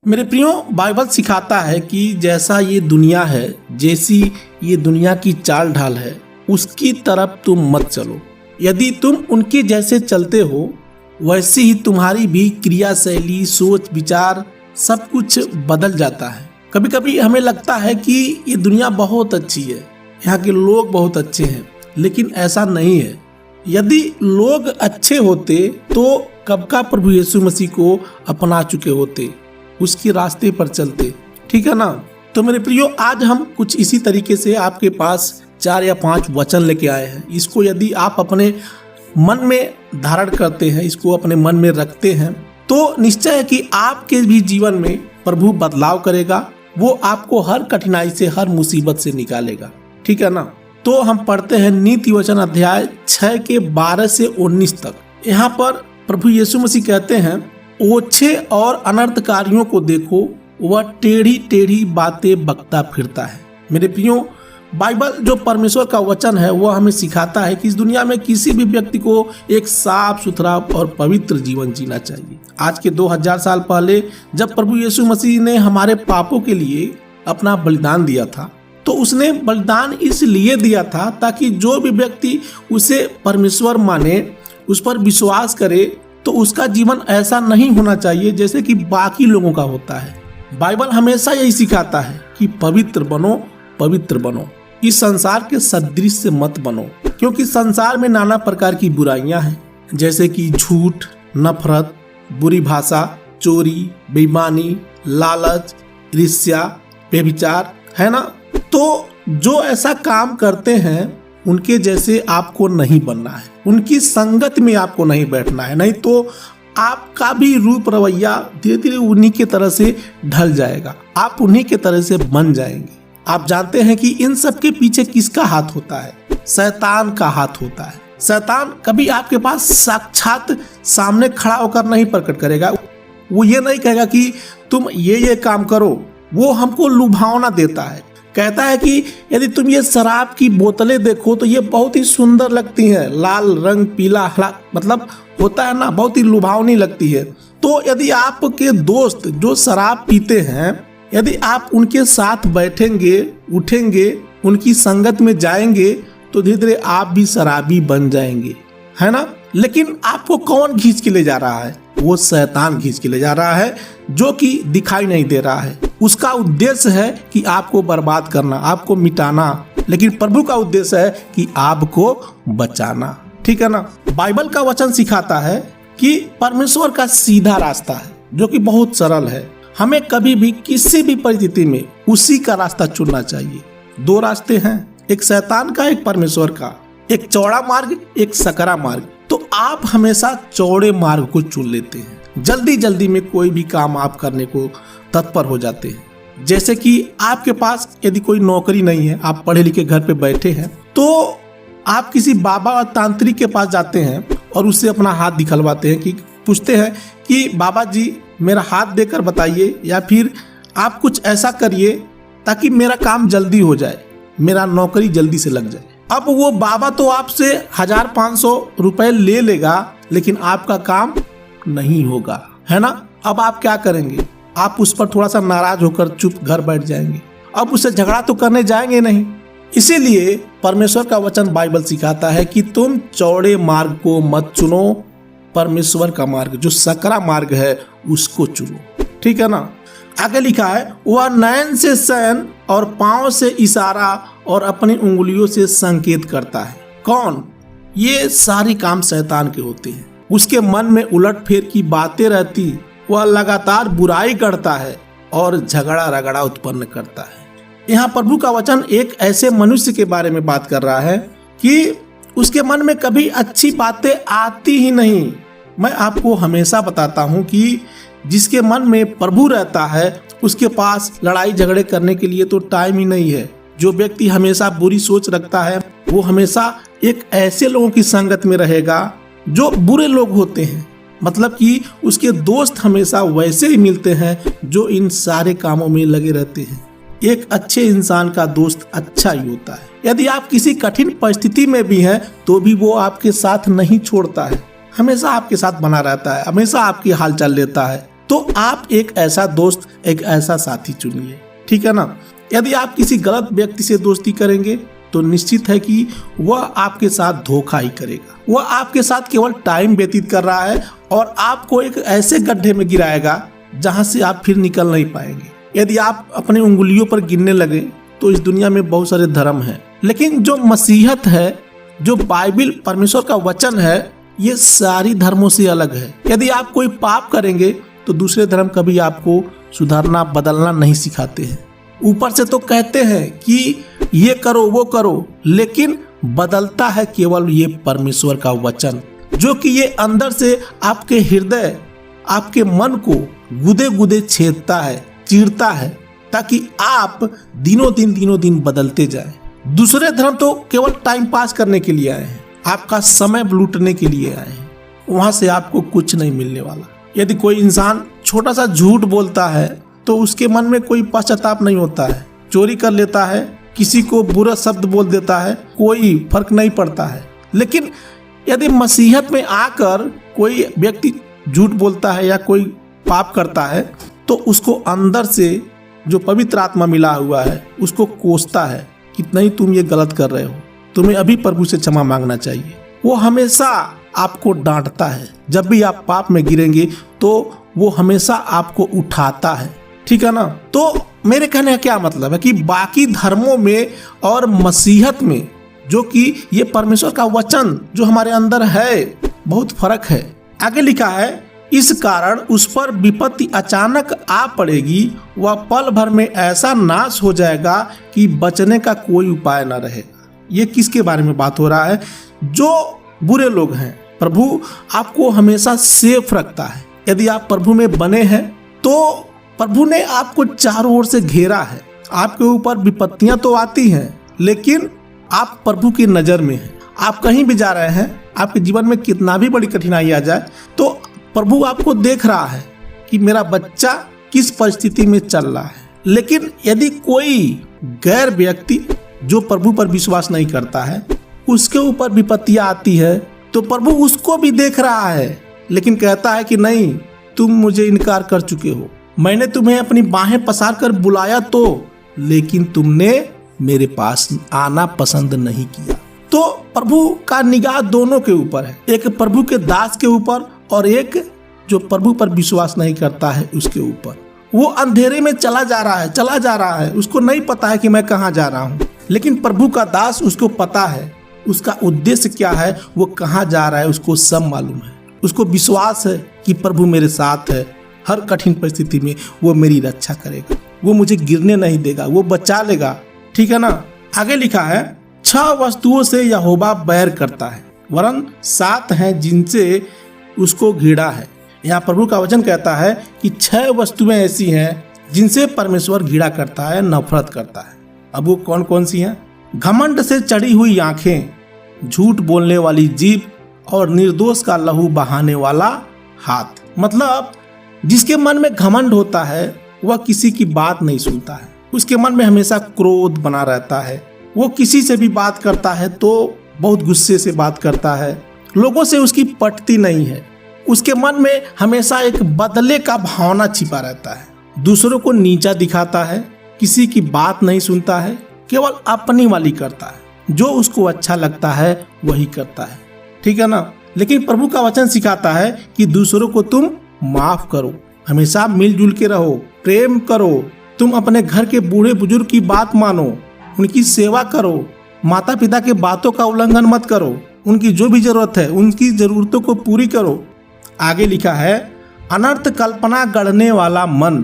मेरे प्रियो, बाइबल सिखाता है कि जैसा ये दुनिया है, जैसी ये दुनिया की चाल ढाल है, उसकी तरफ तुम मत चलो। यदि तुम उनके जैसे चलते हो, वैसे ही तुम्हारी भी क्रिया शैली, सोच, विचार सब कुछ बदल जाता है। कभी कभी हमें लगता है कि ये दुनिया बहुत अच्छी है, यहाँ के लोग बहुत अच्छे हैं, लेकिन ऐसा नहीं है। यदि लोग अच्छे होते तो कब का प्रभु यीशु मसीह को अपना चुके होते, उसके रास्ते पर चलते। ठीक है ना। तो मेरे प्रियो, आज हम कुछ इसी तरीके से आपके पास 4 या 5 वचन लेके आए हैं। इसको यदि आप अपने मन में धारण करते हैं, इसको अपने मन में रखते हैं, तो निश्चय है कि आपके भी जीवन में प्रभु बदलाव करेगा। वो आपको हर कठिनाई से, हर मुसीबत से निकालेगा। ठीक है ना। तो हम पढ़ते हैं नीति वचन अध्याय 6 के 12 से 19 तक। यहाँ पर प्रभु यीशु मसीह कहते हैं, ओछे और अनर्थकारियों को देखो, वह टेढ़ी टेढ़ी बातें बकता फिरता है। मेरे प्रियो, बाइबल जो परमेश्वर का वचन है, वह हमें सिखाता है कि इस दुनिया में किसी भी व्यक्ति को एक साफ सुथरा और पवित्र जीवन जीना चाहिए। आज के 2000 साल पहले जब प्रभु यीशु मसीह ने हमारे पापों के लिए अपना बलिदान दिया था, तो उसने बलिदान इसलिए दिया था ताकि जो भी व्यक्ति उसे परमेश्वर माने, उस पर विश्वास करे, तो उसका जीवन ऐसा नहीं होना चाहिए जैसे कि बाकी लोगों का होता है। बाइबल हमेशा यही सिखाता है कि पवित्र बनो, पवित्र बनो। इस संसार के सदृश से मत बनो, क्योंकि संसार में नाना प्रकार की बुराइयां हैं, जैसे कि झूठ, नफरत, बुरी भाषा, चोरी, बेईमानी, लालच, ईर्ष्या, व्यभिचार, है ना। तो जो ऐसा काम करते हैं, उनके जैसे आपको नहीं बनना है, उनकी संगत में आपको नहीं बैठना है, नहीं तो आपका भी रूप रवैया धीरे धीरे उन्हीं के तरह से ढल जाएगा, आप उन्हीं के तरह से बन जाएंगे। आप जानते हैं कि इन सब के पीछे किसका हाथ होता है? शैतान का हाथ होता है। शैतान कभी आपके पास साक्षात सामने खड़ा होकर नहीं प्रकट करेगा। वो ये नहीं कहेगा कि तुम ये काम करो। वो हमको लुभावना देता है, कहता है कि यदि तुम ये शराब की बोतलें देखो तो ये बहुत ही सुंदर लगती हैं, लाल रंग, पीला, हरा, मतलब होता है ना, बहुत ही लुभावनी लगती है। तो यदि आपके दोस्त जो शराब पीते हैं, यदि आप उनके साथ बैठेंगे, उठेंगे, उनकी संगत में जाएंगे, तो धीरे धीरे आप भी शराबी बन जाएंगे, है ना। लेकिन आपको कौन खींच के ले जा रहा है? वो शैतान खींच के ले जा रहा है, जो कि दिखाई नहीं दे रहा है। उसका उद्देश्य है कि आपको बर्बाद करना, आपको मिटाना, लेकिन प्रभु का उद्देश्य है कि आपको बचाना। ठीक है ना। बाइबल का वचन सिखाता है कि परमेश्वर का सीधा रास्ता है, जो कि बहुत सरल है। हमें कभी भी किसी भी परिस्थिति में उसी का रास्ता चुनना चाहिए। 2 रास्ते हैं, एक शैतान का, एक परमेश्वर का, एक चौड़ा मार्ग, एक सकरा मार्ग। तो आप हमेशा चौड़े मार्ग को चुन लेते हैं, जल्दी जल्दी में कोई भी काम आप करने को तत्पर हो जाते हैं। जैसे कि आपके पास यदि कोई नौकरी नहीं है, आप पढ़े लिखे घर पे बैठे हैं, तो आप किसी बाबा और तांत्रिक के पास जाते हैं और उससे अपना हाथ दिखलवाते हैं, कि पूछते हैं कि बाबा जी मेरा हाथ देकर बताइए, या फिर आप कुछ ऐसा करिए ताकि मेरा काम जल्दी हो जाए, मेरा नौकरी जल्दी से लग जाए। अब वो बाबा तो आपसे 1500 रुपए ले लेगा, लेकिन आपका काम नहीं होगा, है ना। अब आप क्या करेंगे? आप उस पर थोड़ा सा नाराज होकर चुप घर बैठ जाएंगे। अब उससे झगड़ा तो करने जाएंगे नहीं। इसीलिए परमेश्वर का वचन बाइबल सिखाता है कि तुम चौड़े मार्ग को मत चुनो, परमेश्वर का मार्ग जो सकरा मार्ग है उसको चुनो। ठीक है ना। आगे लिखा है, वह नयन से शयन और पांव से इशारा और अपनी उंगलियों से संकेत करता है। कौन? ये सारी काम शैतान के होते हैं। उसके मन में उलट फेर की बातें रहती, वह लगातार बुराई करता है और झगड़ा रगड़ा उत्पन्न करता है। यहाँ प्रभु का वचन एक ऐसे मनुष्य के बारे में बात कर रहा है कि उसके मन में कभी अच्छी बातें आती ही नहीं। मैं आपको हमेशा बताता हूँ कि जिसके मन में प्रभु रहता है, उसके पास लड़ाई झगड़े करने के लिए तो टाइम ही नहीं है। जो व्यक्ति हमेशा बुरी सोच रखता है, वो हमेशा एक ऐसे लोगों की संगत में रहेगा जो बुरे लोग होते हैं। मतलब कि उसके दोस्त हमेशा वैसे ही मिलते हैं जो इन सारे कामों में लगे रहते हैं। एक अच्छे इंसान का दोस्त अच्छा ही होता है। यदि आप किसी कठिन परिस्थिति में भी हैं, तो भी वो आपके साथ नहीं छोड़ता है, हमेशा आपके साथ बना रहता है, हमेशा आपकी हालचाल लेता है। तो आप एक ऐसा दोस्त, एक ऐसा साथी चुनिए, ठीक है ना। यदि आप किसी गलत व्यक्ति से दोस्ती करेंगे तो निश्चित है कि वह आपके साथ धोखा ही करेगा। वह आपके साथ केवल टाइम व्यतीत कर रहा है और आपको एक ऐसे गड्ढे में गिराएगा जहां से आप फिर निकल नहीं पाएंगे। यदि आप अपने उंगलियों पर गिनने लगे तो इस दुनिया में बहुत सारे धर्म हैं, लेकिन जो मसीहत है, जो बाइबल परमेश्वर का वचन है, ये सारी धर्मों से अलग है। यदि आप कोई पाप करेंगे तो दूसरे धर्म कभी आपको सुधारना, बदलना नहीं सिखाते हैं। ऊपर से तो कहते हैं कि ये करो वो करो, लेकिन बदलता है केवल ये परमेश्वर का वचन, जो कि ये अंदर से आपके हृदय, आपके मन को गुदे गुदे छेदता है, चीरता है, ताकि आप दिनों दिन बदलते जाएं। दूसरे धर्म तो केवल टाइम पास करने के लिए आए हैं, आपका समय लूटने के लिए आए हैं। वहां से आपको कुछ नहीं मिलने वाला। यदि कोई इंसान छोटा सा झूठ बोलता है तो उसके मन में कोई पश्चाताप नहीं होता है। चोरी कर लेता है, किसी को बुरा शब्द बोल देता है, कोई फर्क नहीं पड़ता है। लेकिन यदि मसीहत में आकर कोई व्यक्ति झूठ बोलता है या कोई पाप करता है तो उसको अंदर से जो पवित्र आत्मा मिला हुआ है उसको कोसता है कि नहीं, तुम ये गलत कर रहे हो, तुम्हें अभी प्रभु से क्षमा मांगना चाहिए। वो हमेशा आपको डांटता है। जब भी आप पाप में गिरेंगे तो वो हमेशा आपको उठाता है, ठीक है ना। तो मेरे कहने का क्या मतलब है कि बाकी धर्मों में और मसीहत में, जो कि ये परमेश्वर का वचन जो हमारे अंदर है, बहुत फर्क है। आगे लिखा है, इस कारण उस पर विपत्ति अचानक आ पड़ेगी, वह पल भर में ऐसा नाश हो जाएगा कि बचने का कोई उपाय न रहेगा। ये किसके बारे में बात हो रहा है? जो बुरे लोग हैं। प्रभु आपको हमेशा सेफ रखता है। यदि आप प्रभु में बने हैं तो प्रभु ने आपको चारों ओर से घेरा है। आपके ऊपर विपत्तियां तो आती हैं, लेकिन आप प्रभु की नजर में हैं। आप कहीं भी जा रहे हैं, आपके जीवन में कितना भी बड़ी कठिनाई आ जाए तो प्रभु आपको देख रहा है कि मेरा बच्चा किस परिस्थिति में चल रहा है। लेकिन यदि कोई गैर व्यक्ति जो प्रभु पर विश्वास नहीं करता है, उसके ऊपर विपत्तियां आती है तो प्रभु उसको भी देख रहा है, लेकिन कहता है कि नहीं, तुम मुझे इनकार कर चुके हो। मैंने तुम्हें अपनी बाहें पसार कर बुलाया तो, लेकिन तुमने मेरे पास आना पसंद नहीं किया। तो प्रभु का निगाह दोनों के ऊपर है, एक प्रभु के दास के ऊपर और एक जो प्रभु पर विश्वास नहीं करता है उसके ऊपर। वो अंधेरे में चला जा रहा है, उसको नहीं पता है कि मैं कहाँ जा रहा हूँ। लेकिन प्रभु का दास, उसको पता है उसका उद्देश्य क्या है, वो कहाँ जा रहा है, उसको सब मालूम है। उसको विश्वास है कि प्रभु मेरे साथ है, हर कठिन परिस्थिति में वो मेरी रक्षा करेगा, वो मुझे गिरने नहीं देगा, वो बचा लेगा, ठीक है ना। आगे लिखा है, 6 वस्तुओं से यहोवा बैर करता है, वरन 7 हैं जिनसे उसको घृणा है। यहाँ प्रभु का वचन कहता है कि 6 वस्तुएं ऐसी हैं जिनसे परमेश्वर घृणा करता है, नफरत करता है। अब वो कौन कौन सी हैं? घमंड से चढ़ी हुई आंखें, झूठ बोलने वाली जीभ और निर्दोष का लहू बहाने वाला हाथ। मतलब जिसके मन में घमंड होता है वह किसी की बात नहीं सुनता है, उसके मन में हमेशा क्रोध बना रहता है। वो किसी से भी बात करता है तो बहुत गुस्से से बात करता है, लोगों से उसकी पटती नहीं है। उसके मन में हमेशा एक बदले का भावना छिपा रहता है, दूसरों को नीचा दिखाता है, किसी की बात नहीं सुनता है, केवल अपनी वाली करता है, जो उसको अच्छा लगता है वही करता है, ठीक है ना। लेकिन प्रभु का वचन सिखाता है कि दूसरों को तुम माफ करो, हमेशा मिलजुल के रहो, प्रेम करो, तुम अपने घर के बूढ़े बुजुर्ग की बात मानो, उनकी सेवा करो, माता पिता के बातों का उल्लंघन मत करो, उनकी जो भी जरूरत है उनकी जरूरतों को पूरी करो। आगे लिखा है, अनर्थ कल्पना गढ़ने वाला मन,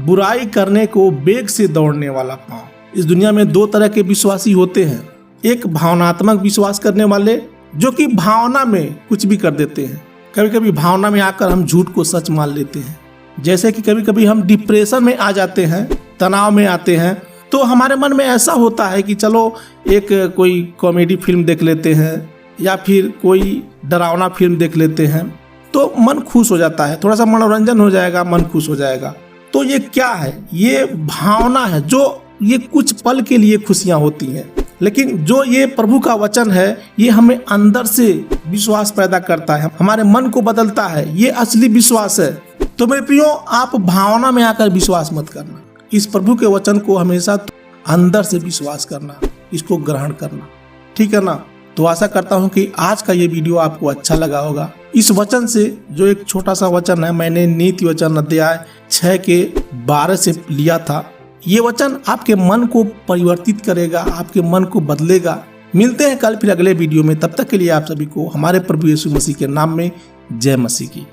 बुराई करने को वेग से दौड़ने वाला पांव। इस दुनिया में 2 तरह के विश्वासी होते हैं, एक भावनात्मक विश्वास करने वाले जो कि भावना में कुछ भी कर देते हैं। कभी कभी भावना में आकर हम झूठ को सच मान लेते हैं। जैसे कि कभी कभी हम डिप्रेशन में आ जाते हैं, तनाव में आते हैं, तो हमारे मन में ऐसा होता है कि चलो एक कोई कॉमेडी फिल्म देख लेते हैं या फिर कोई डरावना फिल्म देख लेते हैं, तो मन खुश हो जाता है, थोड़ा सा मनोरंजन हो जाएगा, मन खुश हो जाएगा। तो ये क्या है? ये भावना है, जो ये कुछ पल के लिए खुशियां होती हैं। लेकिन जो ये प्रभु का वचन है, ये हमें अंदर से विश्वास पैदा करता है, हमारे मन को बदलता है। ये असली विश्वास है। तो मेरे प्रियो, आप भावना में आकर विश्वास मत करना। इस प्रभु के वचन को हमेशा अंदर से विश्वास करना, इसको ग्रहण करना, ठीक है ना। तो आशा करता हूँ कि आज का ये वीडियो आपको अच्छा लगा होगा। इस वचन से जो एक छोटा सा वचन है, मैंने नीति वचन अध्याय 6 के 12 से लिया था। ये वचन आपके मन को परिवर्तित करेगा, आपके मन को बदलेगा। मिलते हैं कल फिर अगले वीडियो में। तब तक के लिए आप सभी को हमारे प्रभु यीशु मसीह के नाम में जय मसीह की।